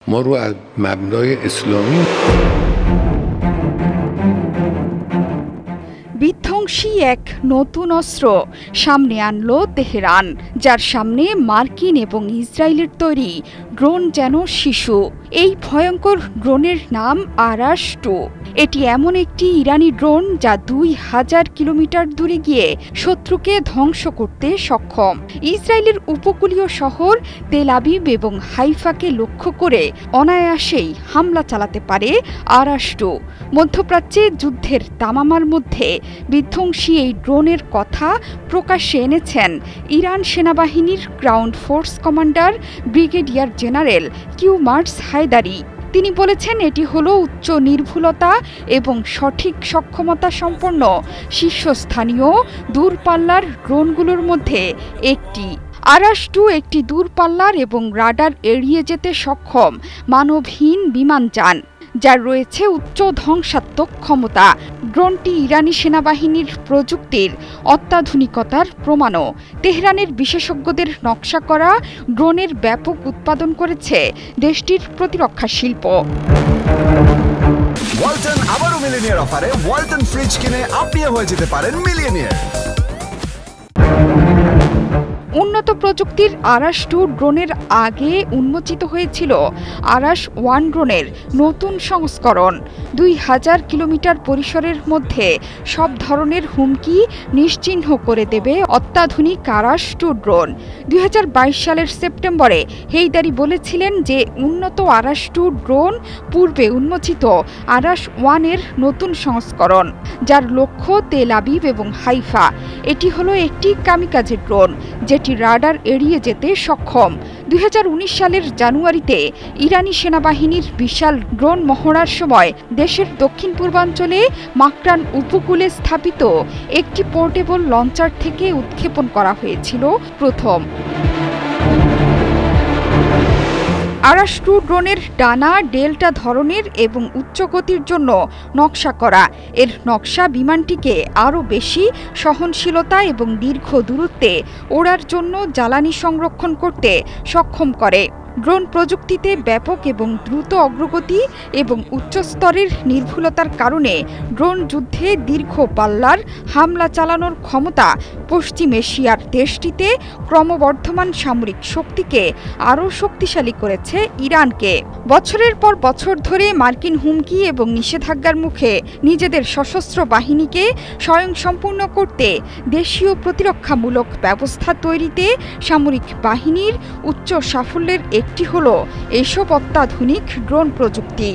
ما رو از مبنای اسلامی বিধ্বংসী এক নতুন অস্ত্র সামনে আনলো তেহরান, যার সামনে মার্কিন এবং ইসরায়েলের তৈরি ড্রোন যেন শিশু। এই ভয়ঙ্কর ড্রোনের নাম আরাশ-2। এটি এমন একটি ইরানি ড্রোন যা 2000 কিলোমিটার দূরে গিয়ে শত্রুকে ধ্বংস করতে সক্ষম। ইসরায়েলের উপকূলীয় শহর তেল আবিব এবং হাইফাকে লক্ষ্য করে অনায়াসেই হামলা চালাতে পারে আরাশ-2। মধ্যপ্রাচ্যে যুদ্ধের তামামার মধ্যে বিধ্বংসী এই ড্রোনের কথা প্রকাশ্যে এনেছেন ইরান সেনাবাহিনীর ground force commander brigadier general Kiumars Heydari. তিনি বলেছেন, এটি হলো উচ্চ নির্ভুলতা এবং সঠিক সক্ষমতা সম্পন্ন শীর্ষস্থানীয় দূরপাল্লার ড্রোনগুলোর মধ্যে একটি। আরাশ-2 একটি দূরপাল্লার এবং রাডার এড়িয়ে যেতে সক্ষম মানবহীন বিমানযান, যার রয়েছে উচ্চ ধ্বংসাত্মক ক্ষমতা। ড্রোনটি ইরানি সেনাবাহিনীর প্রযুক্তির অত্যাধুনিকতার প্রমাণও। তেহরানের বিশেষজ্ঞদের নকশা করা ড্রোনের ব্যাপক উৎপাদন করেছে দেশটির প্রতিরক্ষা শিল্প। ওয়ালটন আবারও মিলিয়নিয়ার অফারে ওয়ালটন ফ্রিজ কিনে আপনিও হয়ে যেতে পারেন মিলিয়নিয়ার। উন্নত প্রযুক্তির আরাশ-2 ড্রোনের আগে উন্মোচিত হয়েছিল আরাশ-1 ড্রোনের নতুন সংস্করণ। 2000 কিলোমিটার পরিসরের মধ্যে সব ধরনের হুমকি নিশ্চিহ্ন করে দেবে অত্যাধুনিক আরাশ-2 ড্রোন। 2022 সালের সেপ্টেম্বরে হেইদারি বলেছিলেন যে উন্নত আরাশ-2 ড্রোন পূর্বে উন্মোচিত আরাশ-1 এর নতুন সংস্করণ, যার লক্ষ্য তেল আবিব এবং হাইফা। এটি হলো একটি কামিকাজে ড্রোন যেটি রাডার এড়িয়ে যেতে সক্ষম। 2019 সালের জানুয়ারিতে ইরানি সেনাবাহিনীর বিশাল ড্রোন মহড়ার সময় দেশের দক্ষিণ পূর্বাঞ্চলে মাকরান উপকূলে স্থাপিত একটি পোর্টেবল লঞ্চার থেকে উৎক্ষেপণ করা হয়েছিল প্রথম। আরাশ-2 ড্রোনের ডানা ডেল্টা ধরনের এবং উচ্চ গতির জন্য নকশা করা। এর নকশা বিমানটিকে আরও বেশি সহনশীলতা এবং দীর্ঘ দূরত্বে ওড়ার জন্য জ্বালানি সংরক্ষণ করতে সক্ষম করে। ড্রোন প্রযুক্তিতে ব্যাপক এবং দ্রুত অগ্রগতি এবং উচ্চস্তরের নির্ভুলতার কারণে ড্রোন যুদ্ধে দীর্ঘ পাল্লার হামলা চালানোর ক্ষমতা পশ্চিম এশিয়ার দেশটিতে ক্রমবর্ধমান সামরিক শক্তিকে আরও শক্তিশালী করেছে ইরানকে। বছরের পর বছর ধরে মার্কিন হুমকি এবং নিষেধাজ্ঞার মুখে নিজেদের সশস্ত্র বাহিনীকে স্বয়ংসম্পূর্ণ করতে দেশীয় প্রতিরক্ষামূলক ব্যবস্থা তৈরিতে সামরিক বাহিনীর উচ্চ সাফল্যের একটি হলো এসব অত্যাধুনিক ড্রোন প্রযুক্তি।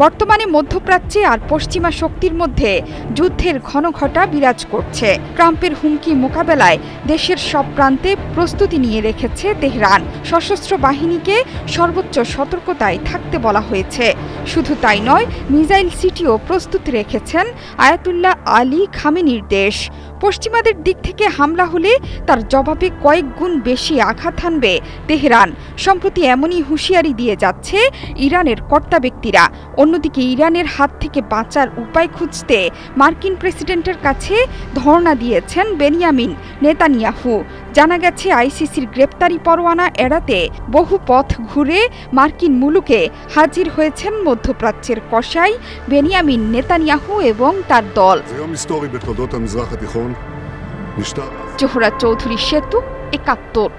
বর্তমানে মধ্যপ্রাচ্যে আর পশ্চিমা শক্তির মধ্যে যুদ্ধের ঘনঘটা বিরাজ করছে। ট্রাম্পের হুমকি মোকাবেলায় দেশের সব প্রান্তে প্রস্তুতি নিয়ে রেখেছে তেহরান। সশস্ত্র বাহিনীকে সর্বোচ্চ সতর্কতায় থাকতে বলা হয়েছে। শুধু তাই নয়, মিসাইল সিটিও প্রস্তুতি রেখেছেন আয়াতুল্লাহ আলী খামেনির দেশ। পশ্চিমাদের দিক থেকে হামলা হলে তার জবাবে কয়েক গুণ বেশি আঘাত হানবে তেহরান। সম্প্রতি এমনই হুঁশিয়ারি দিয়ে যাচ্ছে ইরানের কর্তা ব্যক্তিরা। অন্যদিকে ইরানের হাত থেকে বাঁচার উপায় খুঁজতে মার্কিন প্রেসিডেন্টের কাছে ধর্ণা দিয়েছেন বেনিয়ামিন নেতানিয়াহু। জানা গেছে, আইসিসির গ্রেপ্তারি পরোয়ানা এড়াতে বহু পথ ঘুরে মার্কিন মুলুকে হাজির হয়েছেন মধ্যপ্রাচ্যের কসাই বেনিয়ামিন নেতানিয়াহু এবং তার দল। জোহরা চৌধুরী সেতু, ৭১।